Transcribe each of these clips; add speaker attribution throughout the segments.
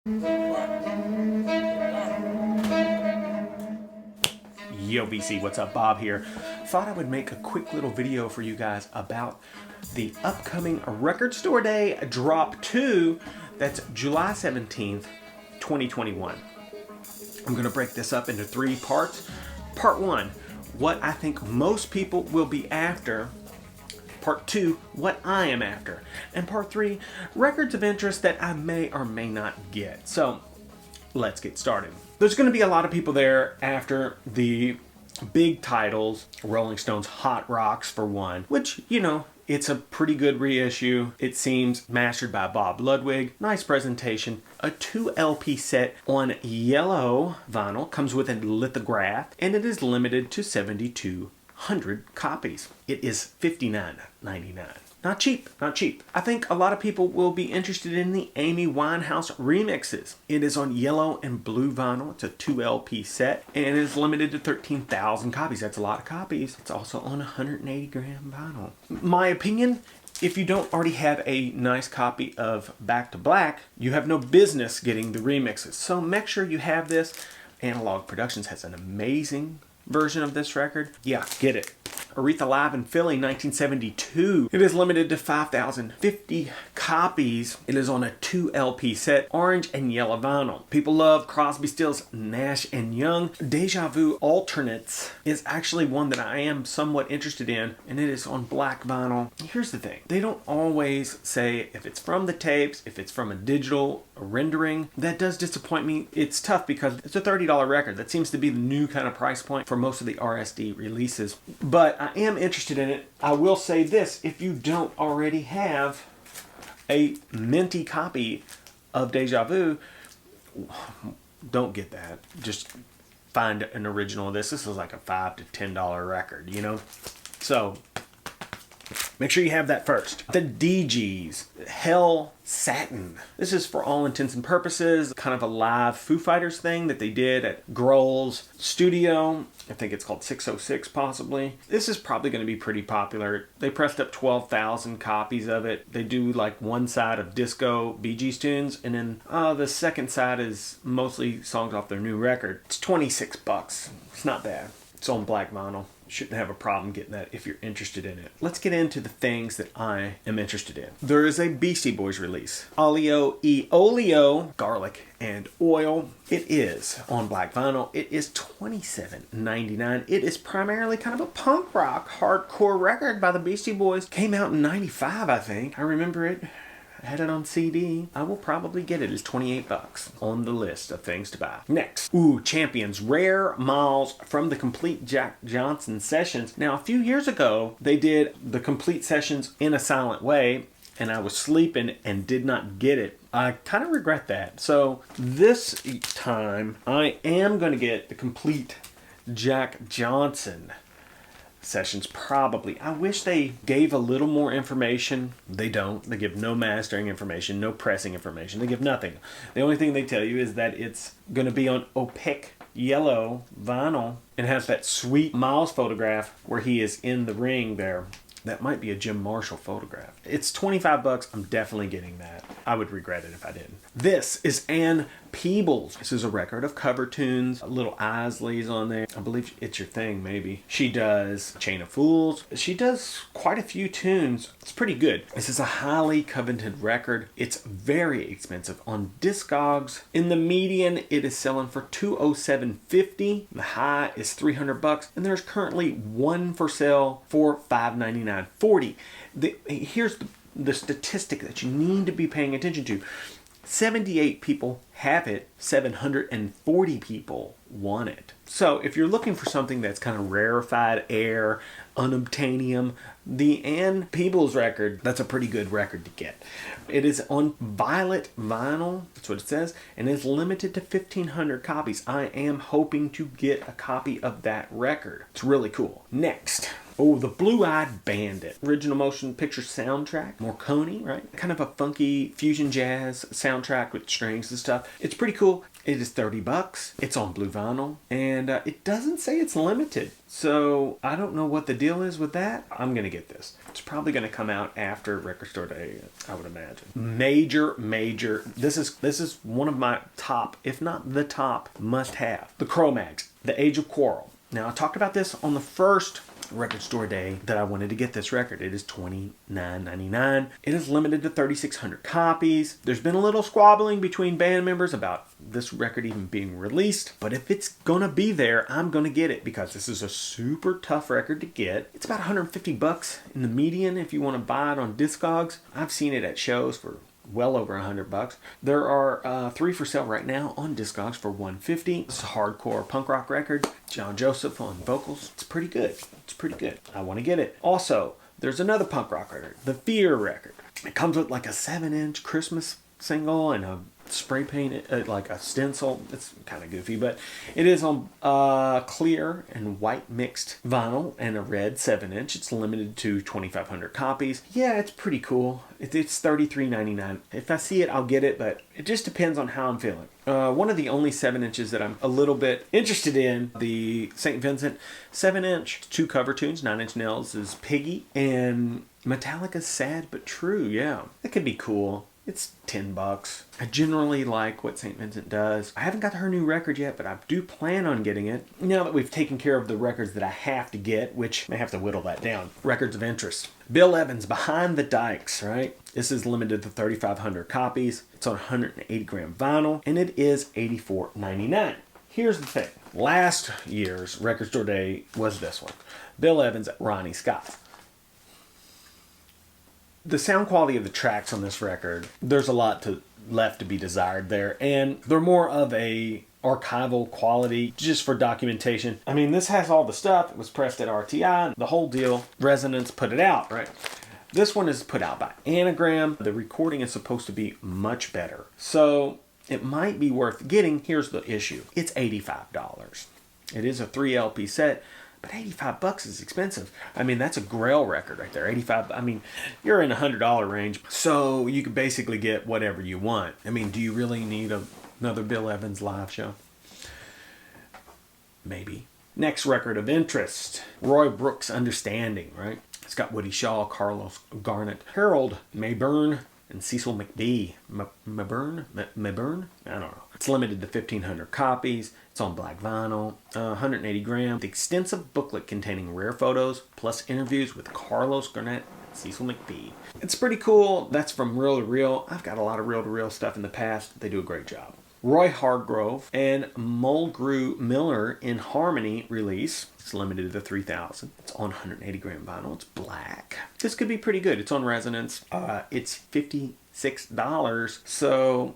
Speaker 1: Yo BC, what's up? Bob here. Thought I would make a quick little video for you guys about the upcoming Record Store Day Drop 2. That's July 17th, 2021. I'm going to break this up into 3 parts. Part 1, what I think most people will be after. Part 2, what I am after. And Part 3, records of interest that I may or may not get. So let's get started. There's going to be a lot of people there after the big titles. Rolling Stone's Hot Rocks for one, which, you know, it's a pretty good reissue. It seems mastered by Bob Ludwig. Nice presentation. A 2 LP set on yellow vinyl. Comes with a lithograph, and it is limited to 7,200 copies. It is $59.99. Not cheap, not cheap. I think a lot of people will be interested in the Amy Winehouse remixes. It is on yellow and blue vinyl. It's a 2 LP set, and it is limited to 13,000 copies. That's a lot of copies. It's also on 180 gram vinyl. My opinion, if you don't already have a nice copy of Back to Black, you have no business getting the remixes. So make sure you have this. Analog Productions has an amazing version of this record. Yeah, get it. Aretha Live in Philly, 1972. It is limited to 5,050 copies. It is on a 2 LP set, orange and yellow vinyl. People love Crosby, Stills, Nash & Young. Deja Vu Alternates is actually one that I am somewhat interested in, and it is on black vinyl. Here's the thing. They don't always say if it's from the tapes, if it's from a digital rendering. That does disappoint me. It's tough because it's a $30 record. That seems to be the new kind of price point for most of the RSD releases. But I am interested in it. I will say this, if you don't already have a minty copy of Deja Vu, don't get that. Just find an original of this. This is like a $5 to $10 record, you know? So make sure you have that first. The DGs, Hell Satin. This is for all intents and purposes kind of a live Foo Fighters thing that they did at Grohl's studio. I think it's called 606 possibly. This is probably going to be pretty popular. They pressed up 12,000 copies of it. They do like one side of disco Bee Gees tunes, and then the second side is mostly songs off their new record. It's $26. It's not bad. It's on black vinyl. Shouldn't have a problem getting that if you're interested in it. Let's get into the things that I am interested in. There is a Beastie Boys release. Oleo e Oleo, Garlic and Oil. It is on black vinyl. It is $27.99. It is primarily kind of a punk rock hardcore record by the Beastie Boys. Came out in '95, I think. I remember it. I had it on CD. I will probably get it. It's $28 on the list of things to buy. Next, Champions, Rare Miles from the Complete Jack Johnson Sessions. Now, a few years ago, they did the Complete Sessions in a silent way, and I was sleeping and did not get it. I kind of regret that. So this time, I am going to get the Complete Jack Johnson Sessions, probably. I wish they gave a little more information. They don't. They give no mastering information, no pressing information. They give nothing. The only thing they tell you is that it's going to be on opaque yellow vinyl and has that sweet Miles photograph where he is in the ring there. That might be a Jim Marshall photograph. It's $25. I'm definitely getting that. I would regret it if I didn't. This is Ann Peebles. This is a record of cover tunes. Little Isley's on there. I believe It's Your Thing, maybe. She does Chain of Fools. She does quite a few tunes. It's pretty good. This is a highly coveted record. It's very expensive on Discogs. In the median, it is selling for $207.50. The high is $300, and there's currently one for sale for $599.40. Here's the statistic that you need to be paying attention to. 78 people have it, 740 people want it. So if you're looking for something that's kind of rarefied air, unobtainium, the Ann Peebles record, that's a pretty good record to get. It is on violet vinyl, that's what it says, and is limited to 1,500 copies. I am hoping to get a copy of that record. It's really cool. Next, Oh, the Blue-Eyed Bandit. Original motion picture soundtrack. Morricone, right? Kind of a funky fusion jazz soundtrack with strings and stuff. It's pretty cool. It is $30. It's on blue vinyl. And it doesn't say it's limited. So I don't know what the deal is with that. I'm going to get this. It's probably going to come out after Record Store Day, I would imagine. Major. This is one of my top, if not the top, must-have. The Cro-Mags, The Age of Quarrel. Now, I talked about this on the first Record Store Day that I wanted to get this record. It is $29.99. It is limited to 3,600 copies. There's been a little squabbling between band members about this record even being released, but if it's gonna be there, I'm gonna get it because this is a super tough record to get. It's about $150 in the median if you want to buy it on Discogs. I've seen it at shows for well over $100. There are 3 for sale right now on Discogs for $150. It's a hardcore punk rock record. John Joseph on vocals. It's pretty good. I want to get it. Also, there's another punk rock record, the Fear record. It comes with like a 7-inch Christmas single and a spray paint, like a stencil. It's kind of goofy, but it is on clear and white mixed vinyl and a red 7-inch. It's limited to 2,500 copies. Yeah, it's pretty cool. It's $33.99. If I see it, I'll get it, but it just depends on how I'm feeling. One of the only 7-inches that I'm a little bit interested in, the St. Vincent 7-inch, 2 cover tunes, 9 Inch Nails is Piggy, and Metallica's Sad But True. Yeah, that could be cool. It's $10. I generally like what St. Vincent does. I haven't got her new record yet, but I do plan on getting it. Now that we've taken care of the records that I have to get, which I have to whittle that down. Records of interest. Bill Evans, Behind the Dykes, right? This is limited to 3,500 copies. It's on 180 gram vinyl, and it is $84.99. Here's the thing. Last year's Record Store Day was this one. Bill Evans, Ronnie Scott. The sound quality of the tracks on this record, there's a lot left to be desired there, and they're more of a archival quality just for documentation. I mean, this has all the stuff. It was pressed at RTI, the whole deal. Resonance put it out, right? This one is put out by Anagram. The recording is supposed to be much better, so it might be worth getting. Here's the issue. It's $85. It is a 3 LP set, but $85 is expensive. I mean, that's a Grail record right there. $85. I mean, you're in the $100 range, so you can basically get whatever you want. I mean, do you really need another Bill Evans live show? Maybe. Next record of interest, Roy Brooks' Understanding, right? It's got Woody Shaw, Carlos Garnett, Harold Mayburn, and Cecil McBee. Mayburn? I don't know. It's limited to 1,500 copies. It's on black vinyl, 180 gram. The extensive booklet containing rare photos plus interviews with Carlos Garnett and Cecil McBee. It's pretty cool. That's from Reel to Reel. I've got a lot of Reel to Reel stuff in the past. They do a great job. Roy Hargrove and Mulgrew Miller in Harmony release. It's limited to 3,000. It's on 180 gram vinyl. It's black. This could be pretty good. It's on Resonance. It's $56. So,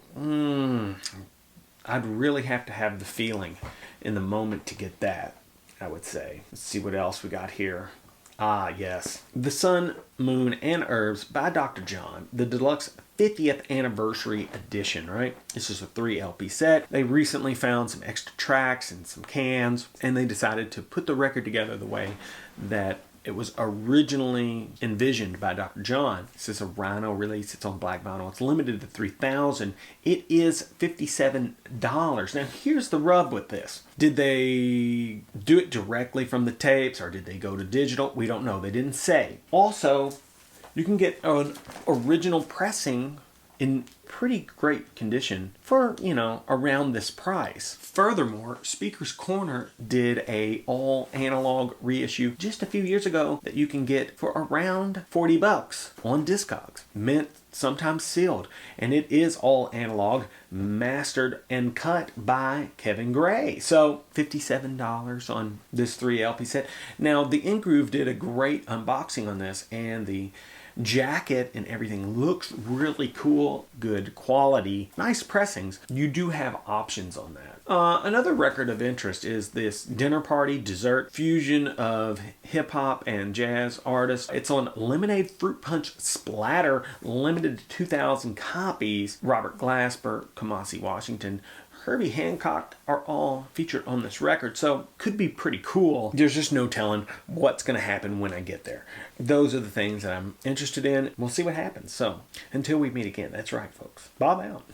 Speaker 1: I'd really have to have the feeling in the moment to get that, I would say. Let's see what else we got here. Ah, yes. The Sun, Moon, and Herbs by Dr. John. The deluxe 50th anniversary edition, right? This is a 3 LP set. They recently found some extra tracks and some cans, and they decided to put the record together the way that it was originally envisioned by Dr. John. This is a Rhino release. It's on black vinyl. It's limited to 3,000. It is $57. Now, here's the rub with this. Did they do it directly from the tapes, or did they go to digital? We don't know. They didn't say. Also, you can get an original pressing in pretty great condition for, around this price. Furthermore, Speaker's Corner did a all analog reissue just a few years ago that you can get for around $40 on Discogs. Mint, sometimes sealed. And it is all analog, mastered and cut by Kevin Gray. So $57 on this 3 LP set. Now, the InGroove did a great unboxing on this, and the jacket and everything looks really cool, good quality, nice pressings. You do have options on that. Another record of interest is this Dinner Party Dessert fusion of hip hop and jazz artists. It's on Lemonade Fruit Punch Splatter, limited to 2,000 copies. Robert Glasper, Kamasi Washington, Herbie Hancock are all featured on this record, so could be pretty cool. There's just no telling what's going to happen when I get there. Those are the things that I'm interested in. We'll see what happens. So until we meet again, that's right, folks. Bob out.